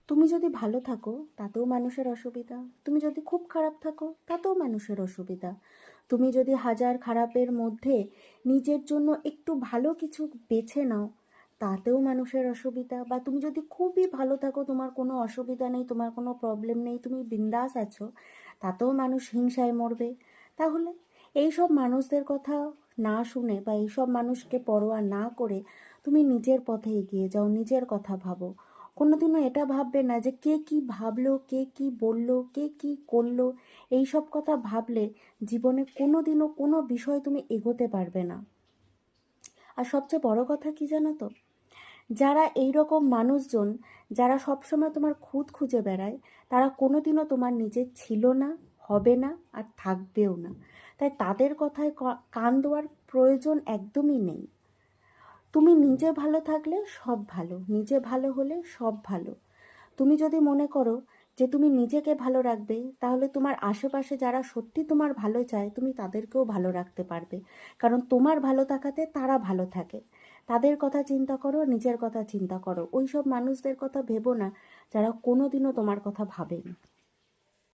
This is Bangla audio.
তুমি যদি ভালো থাকো তাতেও মানুষের অসুবিধা, তুমি যদি খুব খারাপ থাকো তাতেও মানুষের অসুবিধা। তুমি যদি হাজার খারাপের মধ্যে নিজের জন্য একটু ভালো কিছু বেছে নাও তাতেও মানুষের অসুবিধা। বা তুমি যদি খুবই ভালো থাকো, তোমার কোনো অসুবিধা নেই, তোমার কোনো প্রবলেম নেই, তুমি বিন্দাস আছো, তাতেও মানুষ হিংসায় মরবে। তাহলে এইসব মানুষদের কথা না শুনে বা এইসব মানুষকে পরোয়া না করে তুমি নিজের পথে এগিয়ে যাও, নিজের কথা ভাবো। কোনোদিনও এটা ভাববে না যে কে কি ভাবলো, কে কি বললো, কে কি করলো। এই সব কথা ভাবলে জীবনে কোনোদিনও কোনো বিষয় তুমি এগোতে পারবে না। আর সবচেয়ে বড় কথা কি জানো তো, যারা এই রকম মানুষজন, যারা সবসময় তোমার খুঁত খুঁজে বেড়ায়, তারা কোনোদিনও তোমার নিজের ছিল না, হবে না, আর থাকবেও না। তাই তাদের কথায় কান দেওয়ার প্রয়োজন একদমই নেই। তুমি নিজে ভালো থাকলে সব ভালো, নিজে ভালো হলে সব ভালো। তুমি যদি মনে করো যে তুমি নিজেকে ভালো রাখবে, তাহলে তোমার আশেপাশে যারা সত্যি তোমার ভালো চায় তুমি তাদেরকেও ভালো রাখতে পারবে। কারণ তোমার ভালো থাকাতে তারা ভালো থাকে। তাদের কথা চিন্তা করো, নিজের কথা চিন্তা করো। ওই সব মানুষদের কথা ভেবো না যারা কোনোদিনও তোমার কথা ভাবেনি।